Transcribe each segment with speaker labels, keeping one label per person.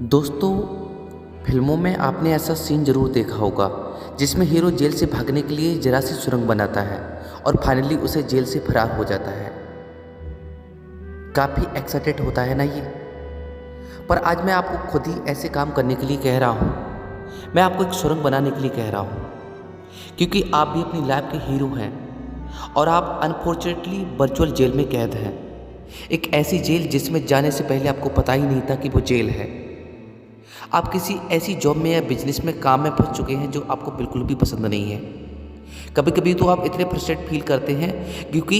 Speaker 1: दोस्तों, फिल्मों में आपने ऐसा सीन ज़रूर देखा होगा जिसमें हीरो जेल से भागने के लिए जरा सी सुरंग बनाता है और फाइनली उसे जेल से फरार हो जाता है। काफ़ी एक्साइटेड होता है ना ये। पर आज मैं आपको खुद ही ऐसे काम करने के लिए कह रहा हूँ। मैं आपको एक सुरंग बनाने के लिए कह रहा हूँ, क्योंकि आप भी अपनी लाइफ के हीरो हैं और आप अनफॉर्चुनेटली वर्चुअल जेल में कैद हैं। एक ऐसी जेल जिसमें जाने से पहले आपको पता ही नहीं था कि वो जेल है। आप किसी ऐसी जॉब में या बिजनेस में काम में फंस चुके हैं जो आपको बिल्कुल भी पसंद नहीं है। कभी कभी तो आप इतने फ्रस्ट्रेट फील करते हैं क्योंकि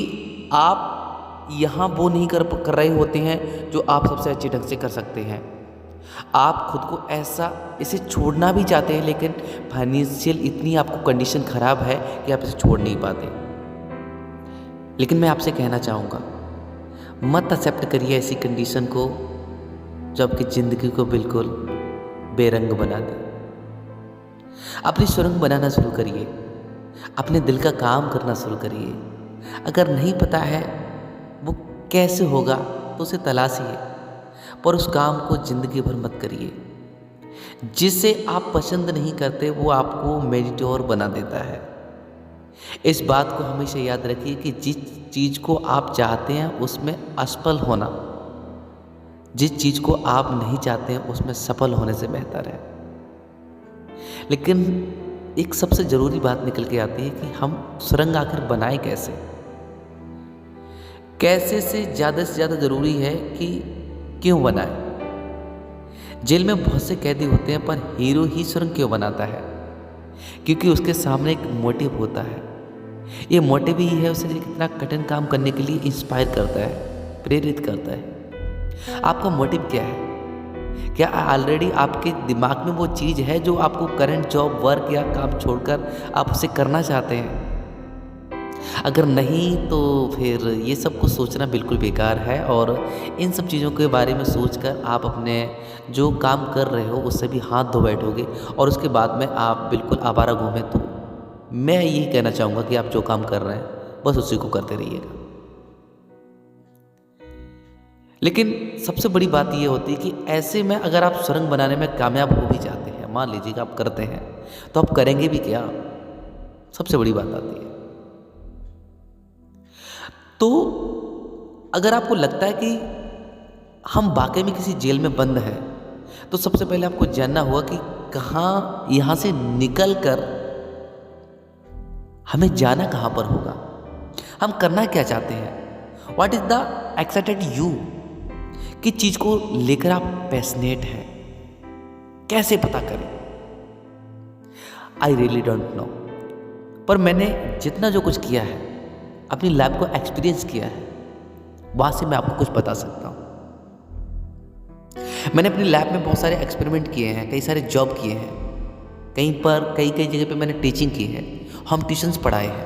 Speaker 1: आप यहाँ वो नहीं कर रहे होते हैं जो आप सबसे अच्छे ढंग से कर सकते हैं। आप खुद को ऐसा इसे छोड़ना भी चाहते हैं, लेकिन फाइनेंशियल इतनी आपको कंडीशन ख़राब है कि आप इसे छोड़ नहीं पाते। लेकिन मैं आपसे कहना चाहूँगा, मत एक्सेप्ट करिए ऐसी कंडीशन को जो आपकी ज़िंदगी को बिल्कुल बेरंग बना दे। अपनी सुरंग बनाना शुरू करिए, अपने दिल का काम करना शुरू करिए। अगर नहीं पता है वो कैसे होगा तो उसे तलाशिए, पर उस काम को ज़िंदगी भर मत करिए। जिसे आप पसंद नहीं करते वो आपको मेडिटेटर बना देता है। इस बात को हमेशा याद रखिए कि जिस चीज़ को आप चाहते हैं उसमें असफल होना, जिस चीज़ को आप नहीं चाहते हैं उसमें सफल होने से बेहतर है। लेकिन एक सबसे ज़रूरी बात निकल के आती है कि हम सुरंग आखिर बनाएं कैसे। कैसे से ज़्यादा ज़रूरी है कि क्यों बनाएं। जेल में बहुत से कैदी होते हैं, पर हीरो ही सुरंग क्यों बनाता है? क्योंकि उसके सामने एक मोटिव होता है। ये मोटिव ही है उसे कितना कठिन काम करने के लिए इंस्पायर करता है, प्रेरित करता है। आपका मोटिव क्या है? क्या ऑलरेडी आपके दिमाग में वो चीज़ है जो आपको करंट जॉब, वर्क या काम छोड़कर आप उसे करना चाहते हैं? अगर नहीं तो फिर ये सब कुछ सोचना बिल्कुल बेकार है, और इन सब चीज़ों के बारे में सोचकर आप अपने जो काम कर रहे हो उससे भी हाथ धो बैठोगे और उसके बाद में आप बिल्कुल आवारा घूमें। तो मैं यही कहना चाहूँगा कि आप जो काम कर रहे हैं बस उसी को करते रहिएगा। लेकिन सबसे बड़ी बात ये होती है कि ऐसे में अगर आप सुरंग बनाने में कामयाब हो भी जाते हैं, मान लीजिए कि आप करते हैं, तो आप करेंगे भी क्या? सबसे बड़ी बात आती है। तो अगर आपको लगता है कि हम वाकई में किसी जेल में बंद हैं, तो सबसे पहले आपको जानना होगा कि कहाँ यहाँ से निकल कर हमें जाना कहाँ पर होगा, हम करना क्या चाहते हैं। What is the excited you, किस चीज को लेकर आप पैशनेट हैं, कैसे पता करें? I really don't know. पर मैंने जितना जो कुछ किया है, अपनी लाइफ को एक्सपीरियंस किया है, वहां से मैं आपको कुछ बता सकता हूं। मैंने अपनी लाइफ में बहुत सारे एक्सपेरिमेंट किए हैं, कई सारे जॉब किए हैं, कहीं पर कई जगह पे मैंने टीचिंग की है, हम ट्यूशन्स पढ़ाए हैं,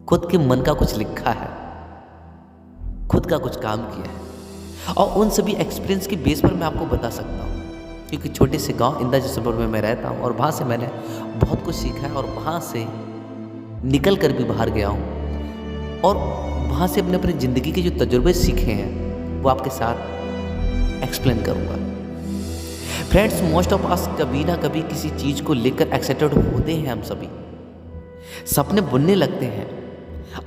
Speaker 1: खुद के मन का कुछ लिखा है, खुद का कुछ काम किया है, और उन सभी एक्सपीरियंस की बेस पर मैं आपको बता सकता हूँ। क्योंकि छोटे से गांव इंदा जैसलपुर में मैं रहता हूँ और वहाँ से मैंने बहुत कुछ सीखा है, और वहाँ से निकल कर भी बाहर गया हूँ, और वहाँ से अपने ज़िंदगी के जो तजुर्बे सीखे हैं वो आपके साथ एक्सप्लेन करूँगा। फ्रेंड्स, मोस्ट ऑफ अस कभी ना कभी किसी चीज़ को लेकर एक्साइटेड होते हैं। हम सभी सपने बुनने लगते हैं।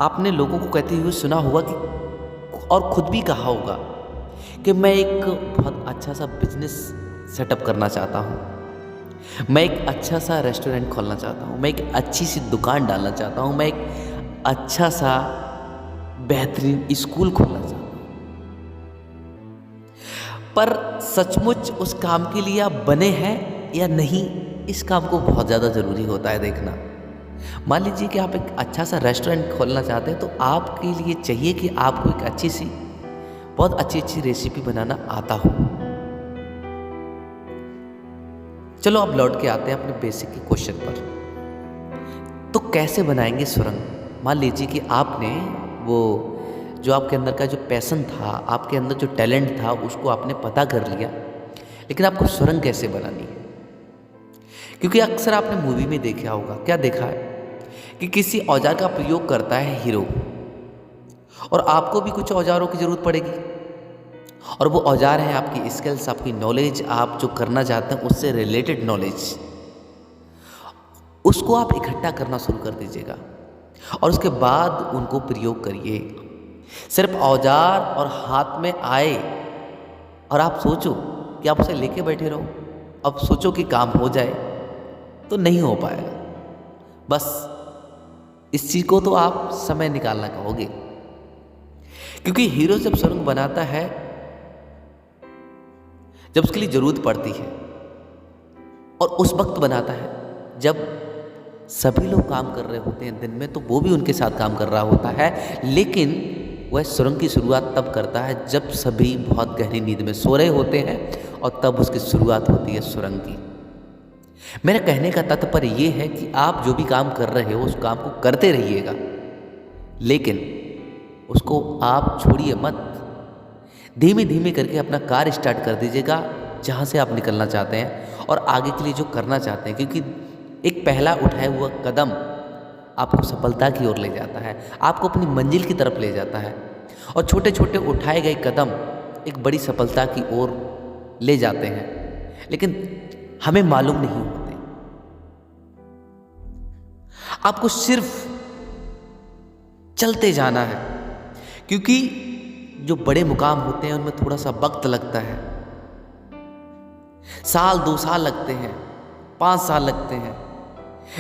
Speaker 1: आपने लोगों को कहते हुए सुना होगा कि, और खुद भी कहा होगा कि मैं एक बहुत अच्छा सा बिजनेस सेटअप करना चाहता हूँ, मैं एक अच्छा सा रेस्टोरेंट खोलना चाहता हूँ, मैं एक अच्छी सी दुकान डालना चाहता हूँ, मैं एक अच्छा सा बेहतरीन स्कूल खोलना चाहता हूँ। पर सचमुच उस काम के लिए आप बने हैं या नहीं, इस काम को बहुत ज़्यादा ज़रूरी होता है देखना। मान लीजिए कि आप एक अच्छा सा रेस्टोरेंट खोलना चाहते हैं, तो आपके लिए चाहिए कि आपको एक अच्छी सी, बहुत अच्छी रेसिपी बनाना आता हो। चलो अब लौट के आते हैं अपने बेसिक के क्वेश्चन पर। तो कैसे बनाएंगे सुरंग? मान लीजिए कि आपने वो जो आपके अंदर का जो पैशन था, आपके अंदर जो टैलेंट था, उसको आपने पता कर लिया, लेकिन आपको सुरंग कैसे बनानी है? क्योंकि अक्सर आपने मूवी में देखा होगा, क्या देखा है कि किसी औजार का प्रयोग करता है हीरो, और आपको भी कुछ औजारों की ज़रूरत पड़ेगी। और वो औजार है आपकी स्किल्स, आपकी नॉलेज, आप जो करना चाहते हैं उससे रिलेटेड नॉलेज, उसको आप इकट्ठा करना शुरू कर दीजिएगा और उसके बाद उनको प्रयोग करिए। सिर्फ औजार और हाथ में आए और आप सोचो कि आप उसे लेके बैठे रहो, अब सोचो कि काम हो जाए, तो नहीं हो पाएगा। बस इस चीज को तो आप समय निकालना कहोगे, क्योंकि हीरो जब सुरंग बनाता है जब उसके लिए जरूरत पड़ती है, और उस वक्त बनाता है जब सभी लोग काम कर रहे होते हैं दिन में, तो वो भी उनके साथ काम कर रहा होता है। लेकिन वह सुरंग की शुरुआत तब करता है जब सभी बहुत गहरी नींद में सो रहे होते हैं, और तब उसकी शुरुआत होती है सुरंग की। मेरा कहने का तात्पर्य यह है कि आप जो भी काम कर रहे हो उस काम को करते रहिएगा, लेकिन उसको आप छोड़िए मत। धीमे धीमे करके अपना कार्य स्टार्ट कर दीजिएगा जहाँ से आप निकलना चाहते हैं और आगे के लिए जो करना चाहते हैं, क्योंकि एक पहला उठाया हुआ कदम आपको सफलता की ओर ले जाता है, आपको अपनी मंजिल की तरफ ले जाता है, और छोटे छोटे उठाए गए कदम एक बड़ी सफलता की ओर ले जाते हैं, लेकिन हमें मालूम नहीं होते। आपको सिर्फ चलते जाना है, क्योंकि जो बड़े मुकाम होते हैं उनमें थोड़ा सा वक्त लगता है। साल 2 साल लगते हैं, 5 साल लगते हैं,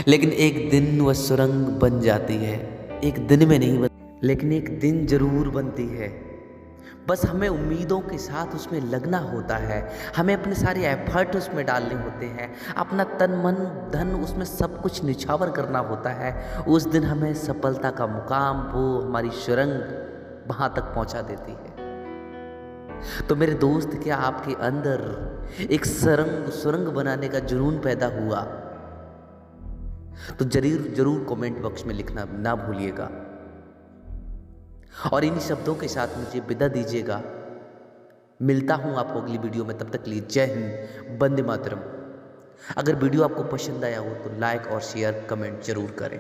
Speaker 1: लेकिन एक दिन वह सुरंग बन जाती है। एक दिन में नहीं बनती, लेकिन एक दिन जरूर बनती है। बस हमें उम्मीदों के साथ उसमें लगना होता है, हमें अपने सारे एफर्ट उसमें डालने होते हैं, अपना तन मन धन उसमें सब कुछ निछावर करना होता है। उस दिन हमें सफलता का मुकाम, वो हमारी सुरंग वहां तक पहुंचा देती है। तो मेरे दोस्त, क्या आपके अंदर एक सुरंग बनाने का जुनून पैदा हुआ? तो जरूर कमेंट बॉक्स में लिखना ना भूलिएगा, और इन्हीं शब्दों के साथ मुझे विदा दीजिएगा। मिलता हूं आपको अगली वीडियो में, तब तक के लिए जय हिंद, वंदे मातरम। अगर वीडियो आपको पसंद आया हो तो लाइक और शेयर कमेंट जरूर करें।